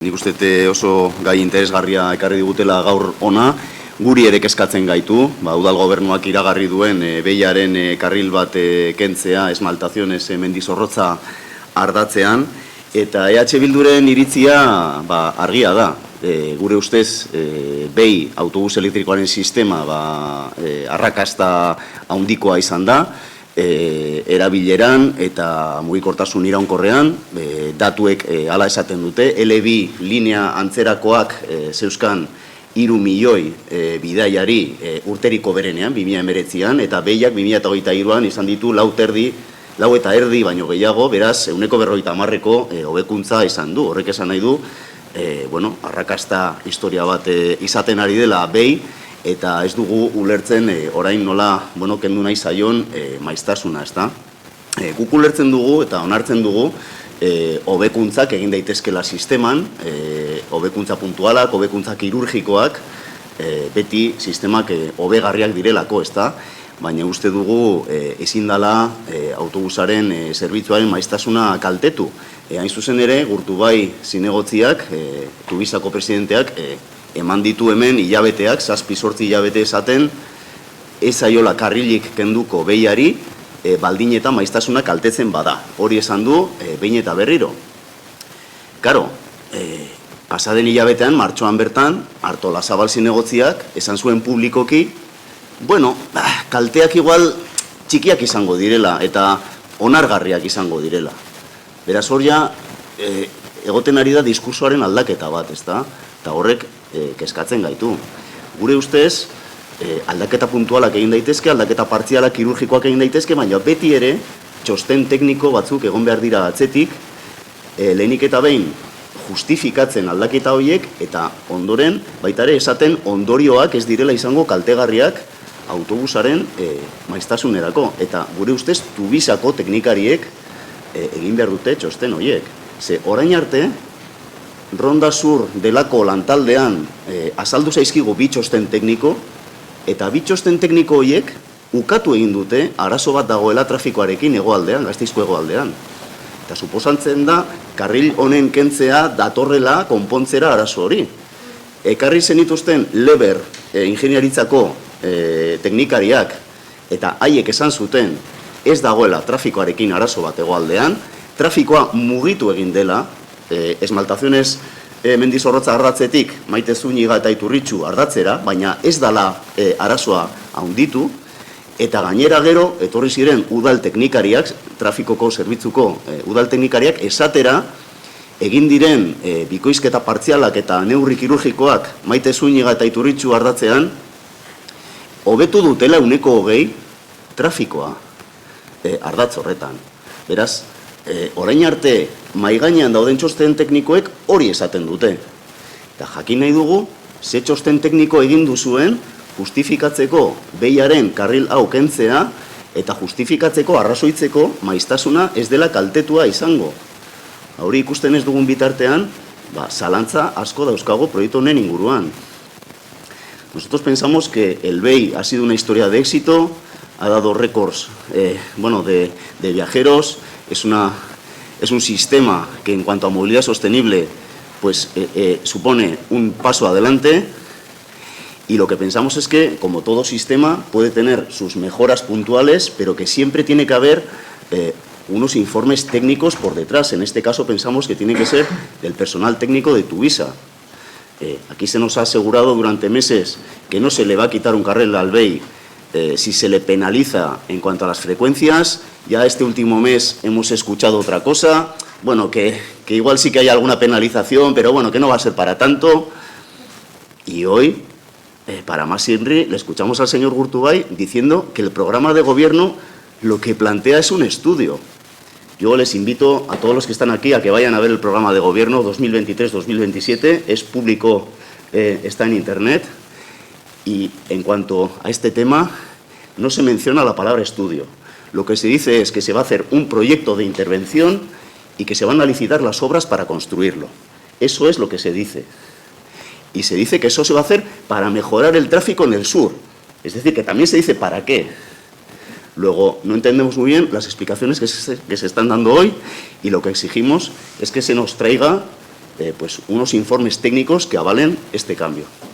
Nik uste oso gai interesgarria ekarri digutela gaur ona, guri ere kezkatzen gaitu, udal gobernuak iragarri duen behiaren karril bat kentzea, esmaltazionez Mendizorrotza ardatzean, eta EH Bilduren iritzia argia da. Gure ustez, behi autobus elektrikoaren sistema arrakasta handikoa izan da, erabileran eta mugikortasun iraunkorrean, datuek hala esaten dute, L2 linea antzerakoak zeuzkan 3 milioi bidaiari urteriko berenean, 2019an, eta behiak 2023an izan ditu 4,5 baino gehiago, beraz, 150%ko hobekuntza izan du. Horrek esan nahi du, arrakasta historia bat izaten ari dela behi, eta ez dugu ulertzen orain nola kendu nahi zaion maiztasuna, ezta? Guk ulertzen dugu eta onartzen dugu hobekuntzak egin daitezkela sisteman, hobekuntza puntualak, hobekuntza kirurgikoak, beti sistemak hobegarriak direlako, ezta? Baina uste dugu ezin dela autobusaren zerbitzuaren maiztasuna kaltetu. Hain zuzen ere, Gurtubai zinegotziak, Tubisako presidenteak, eman ditu hemen hilabeteak, 7-8 hilabete esaten, ez zaiola karrilik kenduko behiari, baldin eta maiztasuna kaltetzen bada. Hori esan du, behin eta berriro. Karo, pasaden hilabetean, martxoan bertan, Artolazabal zinegotziak, esan zuen publikoki, kalteak igual txikiak izango direla, eta onargarriak izango direla. Beraz hor ja, egoten ari da diskursoaren aldaketa bat, ezta? Eta horrek kezkatzen gaitu. Gure ustez, aldaketa puntualak egin daitezke, aldaketa partzialak kirurgikoak egin daitezke, baina beti ere, txosten tekniko batzuk egon behar dira atzetik, lehenik eta behin justifikatzen aldaketa horiek, eta ondoren, baita ere esaten ondorioak ez direla izango kaltegarriak autobusaren maiztasunerako. Eta gure ustez, Tubisako teknikariek egin behar dute txosten horiek. Ze orain arte, Ronda Sur delako lantaldean azaldu zaizkigu bi txosten tekniko, eta bi txosten tekniko horiek ukatu egin dute arazo bat dagoela trafikoarekin hegoaldean, Gasteizko hegoaldean. Eta suposatzen da, karril honen kentzea datorrela konpontzera arazo hori. Ekarri zenituzten Leber ingeniaritzako teknikariak, eta haiek esan zuten ez dagoela trafikoarekin arazo bat hegoaldean, trafikoa mugitu egin dela, esmaltazionez Mendizorrotza ardatzetik Maite Zúñiga eta Iturritxu ardatzera, baina ez dala arazoa handitu, eta gainera gero, etorri ziren udal teknikariak, trafikoko zerbitzuko udal teknikariak, esatera egin diren bikoizketa partzialak eta neurri kirurgikoak Maite Zúñiga eta Iturritxu ardatzean, hobetu dutela 20% trafikoa ardatz horretan. Beraz, orain arte maigainean dauden txosten teknikoek hori esaten dute. Eta jakin nahi dugu, ze txosten tekniko egin duzuen justifikatzeko behiaren karril hau kentzea eta justifikatzeko, arrazoitzeko maiztasuna ez dela kaltetua izango. Hori ikusten ez dugun bitartean, zalantza asko dauzkago proiektu honen inguruan. Nosotros pensamos que el BEI ha sido una historia de éxito, ha dado récords de viajeros. Es un sistema que en cuanto a movilidad sostenible supone un paso adelante, y lo que pensamos es que, como todo sistema, puede tener sus mejoras puntuales, pero que siempre tiene que haber unos informes técnicos por detrás. En este caso pensamos que tiene que ser del personal técnico de Tuvisa. Aquí se nos ha asegurado durante meses que no se le va a quitar un carril al BEI si se le penaliza en cuanto a las frecuencias. Ya este último mes hemos escuchado otra cosa, que igual sí que hay alguna penalización, pero que no va a ser para tanto. Y hoy, para más INRI, le escuchamos al señor Gurtubai diciendo que el programa de gobierno lo que plantea es un estudio. Yo les invito a todos los que están aquí a que vayan a ver el programa de gobierno 2023-2027, es público, está en internet. Y en cuanto a este tema, no se menciona la palabra estudio. Lo que se dice es que se va a hacer un proyecto de intervención y que se van a licitar las obras para construirlo. Eso es lo que se dice. Y se dice que eso se va a hacer para mejorar el tráfico en el sur. Es decir, que también se dice para qué. Luego, no entendemos muy bien las explicaciones que se están dando hoy, y lo que exigimos es que se nos traiga pues, unos informes técnicos que avalen este cambio.